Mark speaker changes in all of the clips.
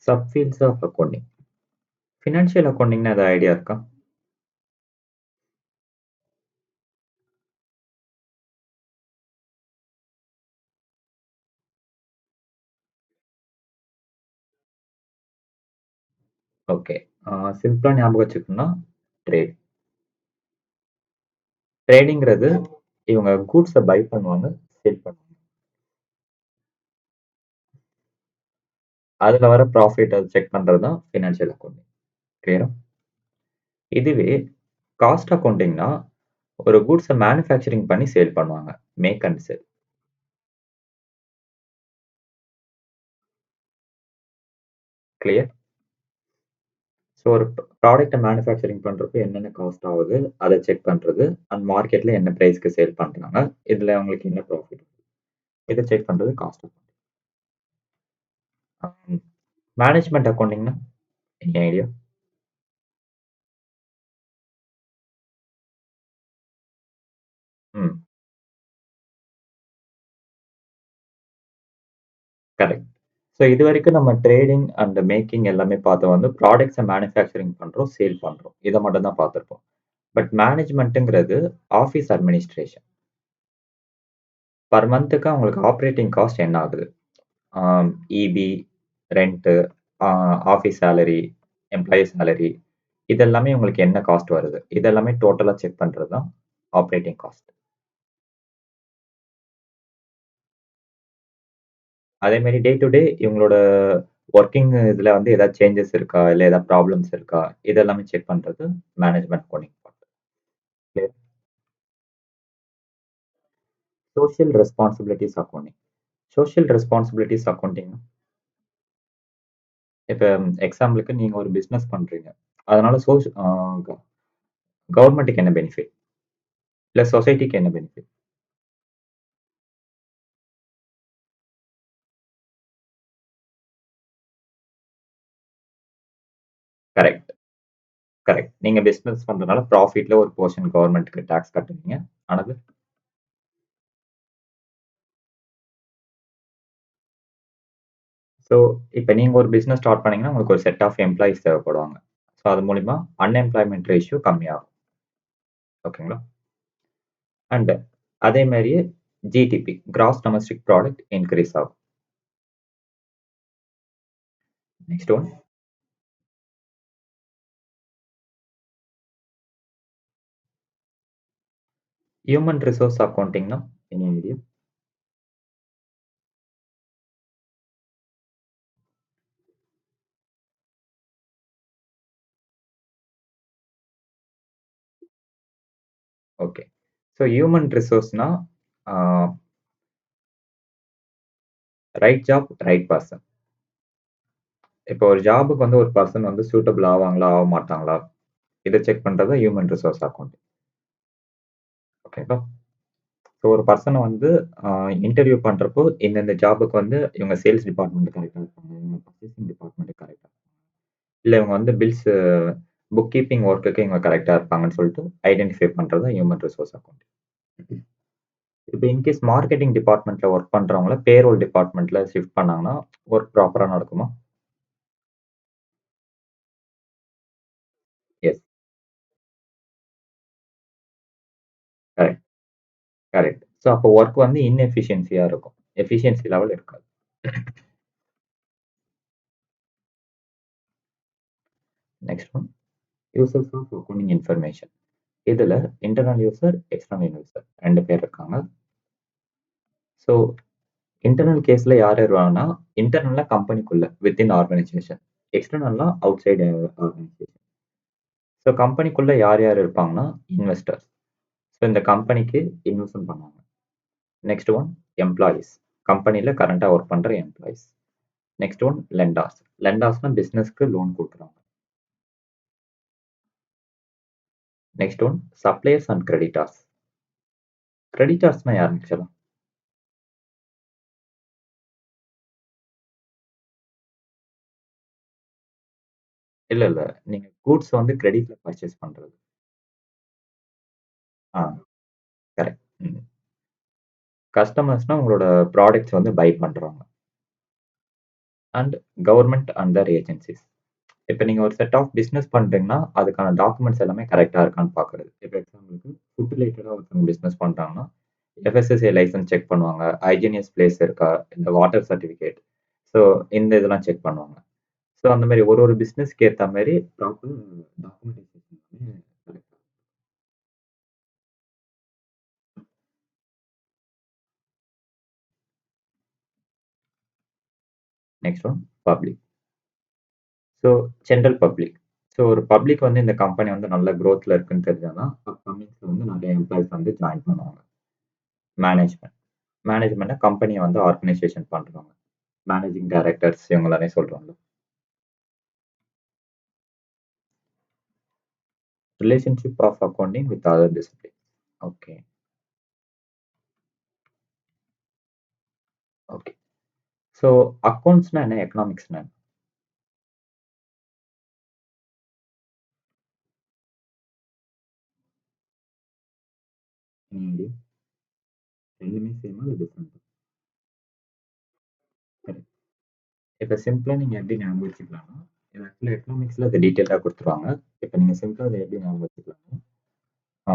Speaker 1: Sub fields of accounting. Financial அக்கவுண்டிங்னா எதாவது idea இருக்கா? ஓகே. சிம்பிளா ஞாபகம் வச்சுக்கணும்னா, ட்ரேட். ட்ரேடிங்கிறது இவங்க கூட்ஸ பை பண்ணுவாங்க, சேல் பண்ணுவாங்க. அதுல வர ப்ராஃபிட்ட செக் பண்றது தான் ஃபினான்ஷியல் அக்கவுண்டிங். கிளியரா? இதுவே காஸ்ட் அக்கவுண்டிங்னா, ஒரு கூட்ஸ மேனுஃபேக்சரிங் பண்ணி சேல் பண்ணுவாங்க. Make and sell. Clear? So ஒரு ப்ராடக்ட்ட மேனுஃபேக்சரிங் பண்றப்போ என்னென்ன காஸ்ட் ஆகுது, அத செக் பண்றது. அண்ட் மார்க்கெட்ல என்ன பிரைஸ்க்கு சேல் பண்றாங்க. இதுல அவங்களுக்கு என்ன ப்ராஃபிட். இத செக் பண்றது காஸ்ட் அக்கவுண்டிங். மேனேஜ்மென்ட் அக்கவுண்டிங்னா எனி ஐடியா? ம். கரெக்ட். ஸோ இதுவரைக்கும் நம்ம ட்ரேடிங் அண்ட் மேக்கிங் எல்லாமே பார்த்தோம் வந்து ப்ராடக்ட்ஸ மேனுஃபேக்சரிங் பண்றோம், சேல் பண்றோம். இத மட்டும் தான் பார்த்திருப்போம். பட் மேனேஜ்மென்ட்ங்கிறது ஆஃபீஸ் அட்மினிஸ்ட்ரேஷன். பெர் மந்த்துக்கு அவங்களுக்கு ஆப்பரேட்டிங் காஸ்ட் என்ன ஆகுது? இபி, ரென்ட்டு, ஆ ஆஃபீஸ் சேலரி, எம்ப்ளாயி சேலரி இதெல்லாமே உங்களுக்கு என்ன காஸ்ட் வருது? இதெல்லாமே டோட்டலா செக் பண்றது தான் ஆப்பரேட்டிங் காஸ்ட். அதே மாரி டே டூ டே இவங்களோட வொர்க்கிங் இதுல வந்து ஏதாவது சேஞ்சஸ் இருக்கா? இல்ல ஏதாவது ப்ராப்ளம்ஸ் இருக்கா? இதெல்லாமே செக் பண்றது management accounting part. Clear? Social responsibilities accounting. Social responsibilities accounting இப்ப எக்ஸாம்பிளுக்கு நீங்க ஒரு பிசினஸ் பண்றீங்க. அதனால கவர்ன்மென்ட்க்கு என்ன பெனிஃபிட்? இல்ல சொசைட்டிக்கு என்ன பெனிஃபிட்? Correct, correct. நீங்க பிசினஸ் பண்றதுனால ப்ராஃபிட்ல ஒரு போர்ஷன் கவர்ன்மென்ட்க்கு டாக்ஸ் கட்டுவீங்க. ஆனது ஸோ இப்ப நீங்க ஒரு பிசினஸ் ஸ்டார்ட் பண்ணீங்கன்னா, உங்களுக்கு ஒரு செட் ஆஃப் எம்ப்ளாயீஸ் தேவைப்படுவாங்க. ஸோ அது மூலியமா அன்எம்ப்ளாய்மென்ட் ரேஷியோ கம்மியாகும். ஓகேங்களா? அண்ட் அதே மாரியே GDP gross domestic product increase ஆகும். நெக்ஸ்ட் ஒன் ஹியூமன் ரிசோர்ஸ் அக்கவுண்டிங்னா என்ன ஐடியா? ஓகே. ஸோ ஹியூமன் ரிசோர்ஸ்னா ஆ ரைட் ஜாப், ரைட் பெர்சன். இப்போ ஒரு ஜாப்க்கு வந்து ஒரு பெர்சன் வந்து சூட்டபிள் ஆவாங்களா, ஆக மாட்டாங்களா? இத செக் பண்றது ஹியூமன் ரிசோர்ஸ் அக்கவுண்டிங். ஓகேங்களா? ஸோ ஒரு பெர்சன வந்து அ இன்டர்வியூ பண்றப்போ, இந்தந்த ஜாப்க்கு வந்து இவங்க சேல்ஸ் டிபார்ட்மெண்ட் கரெக்ட்டா இருப்பாங்க. இவங்க பர்ச்சேசிங் டிபார்ட்மெண்ட் கரெக்ட்டா இல்ல இவங்க வந்து புக் கீப்பிங் ஒர்க்குக்கு இவங்க கரெக்ட்டா இருப்பாங்கன்னு சொல்லிட்டு ஐடென்டிஃபை பண்றது தான் ஹியூமன் ரிசோர்ஸ் அக்கவுண்டிங். இப்ப இன்கேஸ் மார்க்கெட்டிங் டிபார்ட்மெண்ட்ல ஒர்க் பண்றவங்கள பேரோல் டிபார்ட்மெண்ட்ல ஷிஃப்ட் பண்ணாங்கன்னா, ஒர்க் ப்ராப்பரா நடக்குமா? எஸ். Correct, correct. ஸோ அப்போ ஒர்க் வந்து இன்எஃபிஷியன்சியா இருக்கும். எஃபிஷியன்சி லெவல் இருக்காது. Next one users of accounting information. இதுல இன்டர்னல் யூசர், எக்ஸ்டர்னல் யூசர் 2 பேர் இருக்காங்க. ஸோ இன்டர்னல் கேஸ்ல யார் வருவாங்கன்னா, இன்டர்னல்னா கம்பெனிக்குள்ள வித்தின் ஆர்கனைசேஷன். எக்ஸ்டர்னல்னா அவுட் சைடு ஆர்கனைசேஷன். ஸோ கம்பெனிக்குள்ள யார் யார் இருப்பாங்கன்னா, இன்வெஸ்டர்ஸ். ஸோ இந்த கம்பெனிக்கு இன்வெஸ்ட்மென்ட் பண்ணுவாங்க. Next one employees. கம்பெனில கரண்ட்டா ஒர்க் பண்ற எம்ப்ளாயீஸ். Next one lenders. லெண்டார்ஸ்னா பிசினஸ்க்கு லோன் குடுக்குறவங்க. Next one suppliers and creditors. கிரெடிட்டார்ஸ்னா யார் ஆக்சுவலா? இல்ல, இல்ல. நீங்க கூட்ஸ் வந்து கிரெடிட்ல பர்ச்சேஸ் பண்றது. ஆ கரெக்ட். ம். கஸ்டமர்ஸ்னா உங்களோட ப்ராடக்ட்ஸ் வந்து பை பண்றவங்க. And government and other agencies. இப்போ நீங்க ஒரு செட் ஆஃப் பிசினஸ் பண்றீங்கன்னா, அதுக்கான டாக்குமெண்ட்ஸ் எல்லாமே கரெக்ட்டா இருக்கான்னு பார்க்குறது. இப்போ எக்ஸாம்பிளுக்கு ஃபுட் ரிலேட்டடா ஒருத்தவங்க பிசினஸ் பண்றாங்கன்னா, எஃப்எஸ்எஸ்ஏ லைசென்ஸ் செக் பண்ணுவாங்க. ஹைஜீனியஸ் பிளேஸ் இருக்கா? இந்த வாட்டர் சர்டிஃபிகேட். ஸோ இந்த இதெல்லாம் செக் பண்ணுவாங்க. ஸோ அந்த மாரி ஒரு ஒரு பிசினஸ்க்கு ஏத்த மாரி ப்ராப்பர் டாக்குமெண்டேஷன் எல்லாமே கரெக்ட்டா. Next one public. So general public. So ஒரு பப்ளிக் வந்து இந்த கம்பெனி வந்து நல்ல குரோத்ல இருக்குன்னு தெரிஞ்சா தான் அப்கமிங்ஸ்ல வந்து நெறைய எம்ப்ளாயீஸ் வந்து ஜாயின் பண்ணுவாங்க. மேனேஜ்மென்ட். மேனேஜ்மெண்ட்னா கம்பெனிய வந்து ஆர்கனைசேஷன் பண்றவங்க. மேனேஜிங் டைரக்டர்ஸ் இவங்க எல்லாமே சொல்றாங்க. Relationship of accounting with other discipline. Okay, okay. So அக்கவுண்ட்ஸ்னா என்ன? எக்கனாமிக்ஸ்னா என்ன? இன் இந்தியா 2மே சேமா இல்ல டிஃபரெண்ட்டா? கரெக்ட். இப்ப சிம்பிளா நீங்க எப்படி ஞாபகம் வச்சுக்கலாம்னா, இது ஆக்சுவலா எக்கனாமிக்ஸ்ல அது டீட்டெயிலா குடுத்துருவாங்க. இப்ப நீங்க சிம்பிளா அத எப்படி ஞாபகம் வச்சுக்கலாம்னா, ஆ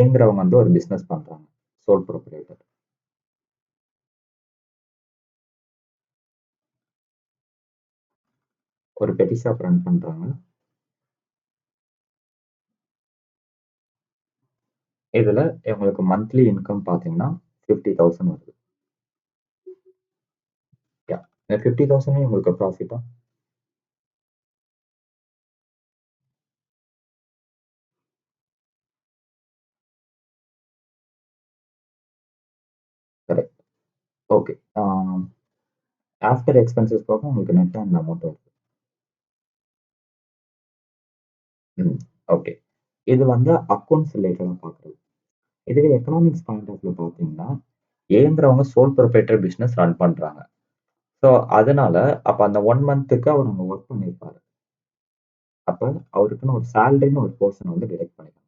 Speaker 1: ஏங்கிறவங்க வந்து ஒரு பிசினஸ் பண்றாங்க. Soul proprietor. ஒரு பெட்டி ஷாப் ரன் பண்றாங்க. இதுல இவங்களுக்கு மந்த்லி இன்கம் பார்த்தீங்கன்னா, 50,000 வருது. யா. இந்த 50,000 உங்களுக்கு ப்ராஃபிட்டா? கரெக்ட். ஓகே. ஆஃப்டர் எக்ஸ்பென்சஸ் போக உங்களுக்கு நெட்டா இந்த அமௌண்ட் வருது. ம். ஓகே. இது வந்து அக்கவுண்ட்ஸ் ரிலேட்டடா பார்க்குறது. இதுவே எக்கனாமிக்ஸ் பாயிண்ட் ஆஃப் வியூ பார்த்தீங்கன்னா, ஏங்கிறவங்க சோல் ப்ரொப்ரைட்டர் பிசினஸ் ரன் பண்றாங்க. ஸோ அதனால அப்ப அந்த 1 மந்த்துக்கு அவர் அங்க வொர்க் பண்ணியிருப்பாரு. அப்ப அவருக்குன்னு ஒரு சேலரின்னு ஒரு போர்ஷன் வந்து டிடக்ட் பண்ணிக்கலாம்.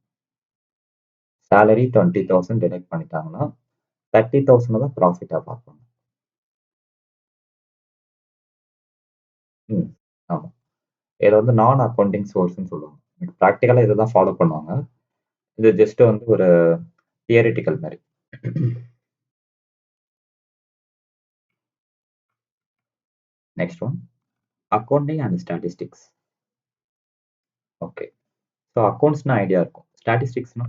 Speaker 1: சேலரி 20,000 டிடக்ட் பண்ணிட்டாங்கன்னா, 30,000 தான் ப்ராஃபிட்டா பார்ப்பாங்க. ம். ஆமா. இத வந்து நான் அக்கவுண்டிங் சோர்ஸ்ன்னு சொல்லுவாங்க. பிராக்டிகலா இத தான் ஃபாலோ பண்ணுவாங்க. இது ஜஸ்ட் வந்து ஒரு தியரிட்டிக்கல் மாரி. Next one accounting and statistics. Okay. So அக்கவுண்ட்ஸ்னா ஐடியா இருக்கும். ஸ்டாட்டிஸ்டிக்ஸ்னா?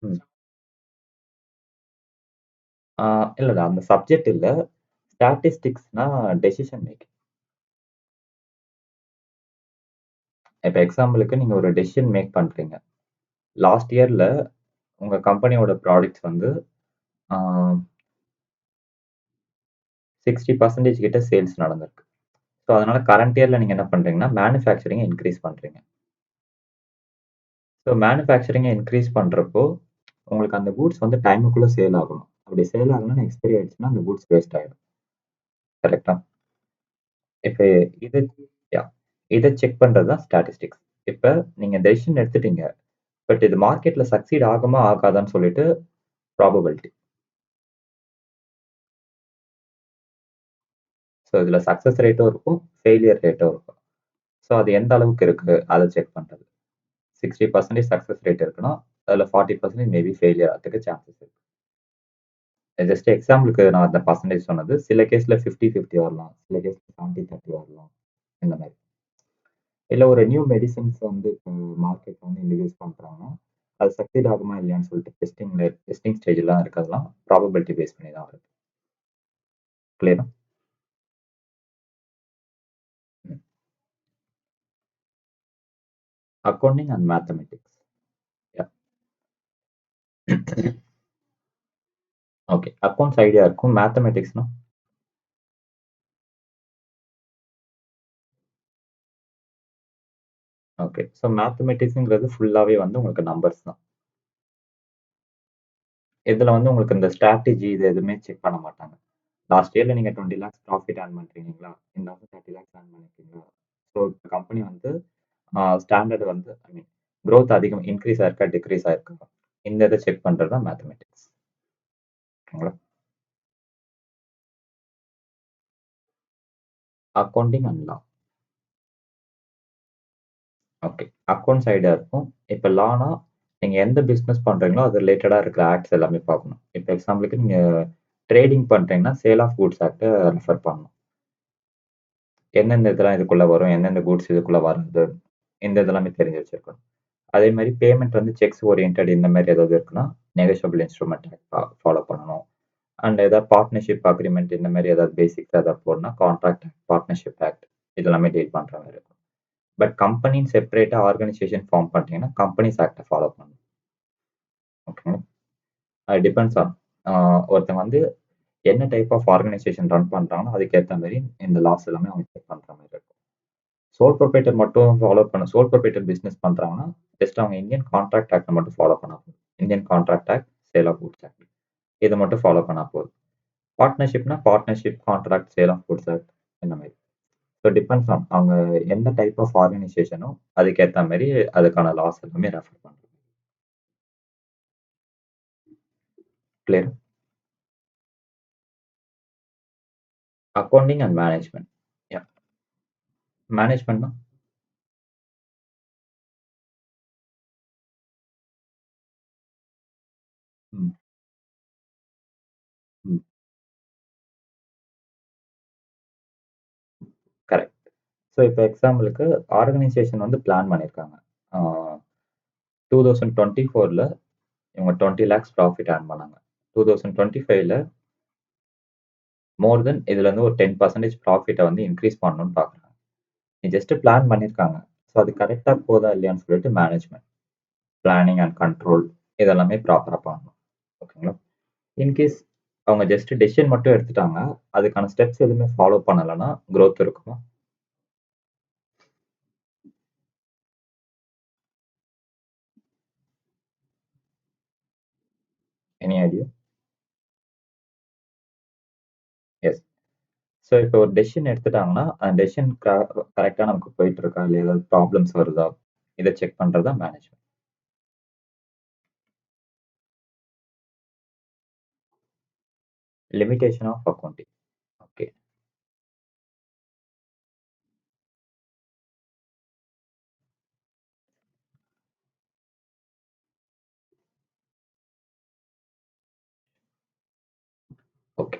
Speaker 1: ம். ஆ இல்ல, இல்ல. அந்த சப்ஜெக்ட் இல்ல. ஸ்டாட்டிஸ்டிக்ஸ்னா டெசிஷன் மேக்கிங். இப்ப எக்ஸாம்பிளுக்கு நீங்க ஒரு டெசிஷன் மேக் பண்றீங்க. லாஸ்ட் இயர்ல உங்க கம்பெனியோட ப்ராடக்ட்ஸ் வந்து ஆ 60% கிட்ட சேல்ஸ் நடந்திருக்கு. ஸோ அதனால கரண்ட் இயர்ல நீங்க என்ன பண்றீங்கன்னா, மேனுஃபேக்சரிங்க இன்கிரீஸ் பண்றீங்க. ஸோ மேனுஃபேக்சரிங்க இன்கிரீஸ் பண்றப்போ, உங்களுக்கு அந்த கூட்ஸ் வந்து டைமுக்குள்ள சேல் ஆகணும். அப்படி சேல் ஆகலன்னா எக்ஸ்பைரி ஆயிடுச்சுன்னா அந்த கூட்ஸ் வேஸ்ட் ஆயிடும். கரெக்ட்டா? இப்ப இது யாஹ் இத செக் பண்றது தான் ஸ்டாட்டிஸ்டிக்ஸ். இப்ப நீங்க டெசிஷன் எடுத்துட்டீங்க. பட் இது மார்க்கெட்ல சக்சீட் ஆகுமா? ஆகாதான்னு சொல்லிட்டு ப்ராபபிலிட்டி. ஸோ இதுல சக்சஸ் ரேட்டும் இருக்கும், ஃபெயிலியர் ரேட்டும் இருக்கும். ஸோ அது எந்த அளவுக்கு இருக்கு? அத செக் பண்றது. 60% சக்சஸ் ரேட் இருக்குன்னா, அதுல 40% மேபி ஃபெயிலியர் ஆகறதுக்கு சான்சஸ் இருக்கு. ஜஸ்ட் எக்ஸாம்பிளுக்கு நான் அந்த பெர்சன்டேஜ் சொன்னது. சில கேஸ்ல 50, 50 வரலாம். சில கேஸ்ல 70, 30 வரலாம். இந்த மாரி. இல்ல ஒரு நியூ மெடிசின்ஸ் வந்து இப்போ மார்க்கெட்ல வந்து இன்ட்ரோடியூஸ் பண்றாங்கன்னா, அது சக்சீட் ஆகுமா இல்லையான்னு சொல்லிட்டு டெஸ்டிங் ஸ்டேஜ்லாம் இருக்கிறதெல்லாம் ப்ராபபிலிட்டி பேஸ் பண்ணி தான் வருது. கிளியரா? ம். Accounting and mathematics. Yeah. Okay. Accounts idea இருக்கும். மேத்தமேட்டிக்ஸ்னா? ஓகே. ஸோ மேத்தமேட்டிக்ஸ்ங்கிறது ஃபுல்லாவே வந்து உங்களுக்கு நம்பர்ஸ் தான். இதுல வந்து உங்களுக்கு இந்த ஸ்ட்ராட்டஜி இது எதுவுமே செக் பண்ண மாட்டாங்க. லாஸ்ட் இயர்ல நீங்க 20 லேக்ஸ் ப்ராஃபிட் ஏர்ன் பண்றீங்களா? இந்த வருஷம் 30 லேக்ஸ் ஏர்ன் பண்ணிருக்கீங்களா? ஸோ கம்பெனி வந்து ஸ்டாண்டர்ட் வந்து ஐ மீன் குரோத் அதிகம் இன்கிரீஸ் ஆயிருக்கா? டிக்ரீஸ் ஆயிருக்கா? இந்த இத செக் பண்றது தான் மேத்தமேட்டிக்ஸ். ஓகேங்களா? Accounting and law. Okay. Account சைடா இருக்கும். இப்ப லானா, நீங்க எந்த பிசினஸ் பண்றீங்களோ, அது ரிலேட்டடா இருக்கிற ஆக்ட்ஸ் எல்லாமே பார்க்கணும். இப்ப எக்ஸாம்பிளுக்கு நீங்க ட்ரேடிங் பண்றீங்கன்னா, சேல் ஆஃப் கூட்ஸ் ஆக்ட்ட ரெஃபர் பண்ணணும். எந்தெந்த இதெல்லாம் இதுக்குள்ள வரும், எந்தெந்த கூட்ஸ் இதுக்குள்ள வராது, இந்த இதெல்லாமே தெரிஞ்சு வச்சிருக்கணும். அதே மாரி பேமெண்ட் வந்து செக்ஸ் ஓரியன்டட் இந்த மாரி ஏதாவது இருக்குன்னா, நெகோஷியபிள் இன்ஸ்ட்ருமென்ட் ஃபாலோ பண்ணணும். அண்ட் ஏதாவது பார்ட்னர்ஷிப் அக்ரீமெண்ட் இந்த மாரி ஏதாவது பேசிக்ஸ் ஏதாவது போடணும்னா, கான்ட்ராக்ட் ஆக்ட், பார்ட்னர்ஷிப் ஆக்ட் இதெல்லாமே டீல் பண்ற மாரி இருக்கும். பட் கம்பெனின்னு செப்பரேட்டா ஆர்கனைசேஷன் ஃபார்ம் பண்றீங்கன்னா, கம்பெனிஸ் ஆக்ட்ட ஃபாலோ பண்ணணும். ஓகேங்களா? அது டிபெண்ட்ஸ் ஆன் ஒருத்தங்க வந்து என்ன டைப் ஆஃப் ஆர்கனைசேஷன் ரன் பண்றாங்களோ, அதுக்கேத்த மாரி இந்த லாஸ் எல்லாமே அவங்க செக் பண்ற மாரி இருக்கும். சோல் ப்ரொப்ரைட்டர் மட்டும் ஃபாலோ பண்ண சோல் ப்ரொப்ரைட்டர் பிசினஸ் பண்றாங்கன்னா, ஜஸ்ட் அவங்க இந்தியன் கான்ட்ராக்ட் ஆக்ட்ட மட்டும் ஃபாலோ பண்ணா போதும். Indian contract act, sale of goods act. இத மட்டும் ஃபாலோ பண்ணா போதும். பார்ட்னர்ஷிப்னா partnership, contract, sale of goods act இந்த மாரி. ஸோ டிபெண்ட்ஸ் ஆன் அவங்க எந்த டைப் ஆஃப் ஆர்கனைசேஷனோ அதுக்கேத்த மாரி அதுக்கான லாஸ் எல்லாமே ரெஃபர் பண்றோம். Clear? Accounting and management. Yeah! மேனேஜ்மென்ட்னா? ம். ம். கரெக்ட். ஸோ இப்ப எக்ஸாம்பிளுக்கு ஆர்கனைசேஷன் வந்து பிளான் பண்ணியிருக்காங்க. ஆ 2024ல இவங்க 20 லேக்ஸ் ப்ராஃபிட் ஏர்ன் பண்ணாங்க. 2025ல மோர் தென் இதுல இருந்து ஒரு 10% ப்ராஃபிட்ட வந்து இன்கிரீஸ் பண்ணணும்னு பார்க்குறாங்க. ஜஸ்ட் பிளான் பண்ணியிருக்காங்க. ஸோ அது கரெக்ட்டா போதா இல்லையான்னு சொல்லிட்டு மேனேஜ்மென்ட், பிளானிங் அண்ட் கண்ட்ரோல் இதெல்லாமே ப்ராப்பரா பண்ணணும். ஓகேங்களா? இன்கேஸ் அவங்க ஜஸ்ட் டெசிஷன் மட்டும் எடுத்துட்டாங்க. அதுக்கான ஸ்டெப்ஸ் எதுவுமே ஃபாலோ பண்ணலன்னா, குரோத் இருக்குமா? Any idea? எஸ். ஸோ இப்போ ஒரு டெசிஷன் எடுத்துட்டாங்கன்னா, அந்த டெசிஷன் கரெக்ட்டா நமக்கு போயிட்டு இருக்கா? இல்ல ஏதாவது ப்ராப்ளம்ஸ் வருதா? இத செக் பண்றது தான் management. Limitation of accounting. Okay. Okay.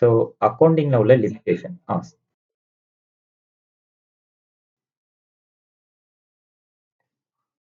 Speaker 1: So அக்கவுண்டிங்ல உள்ள லிமிட்டேஷன்.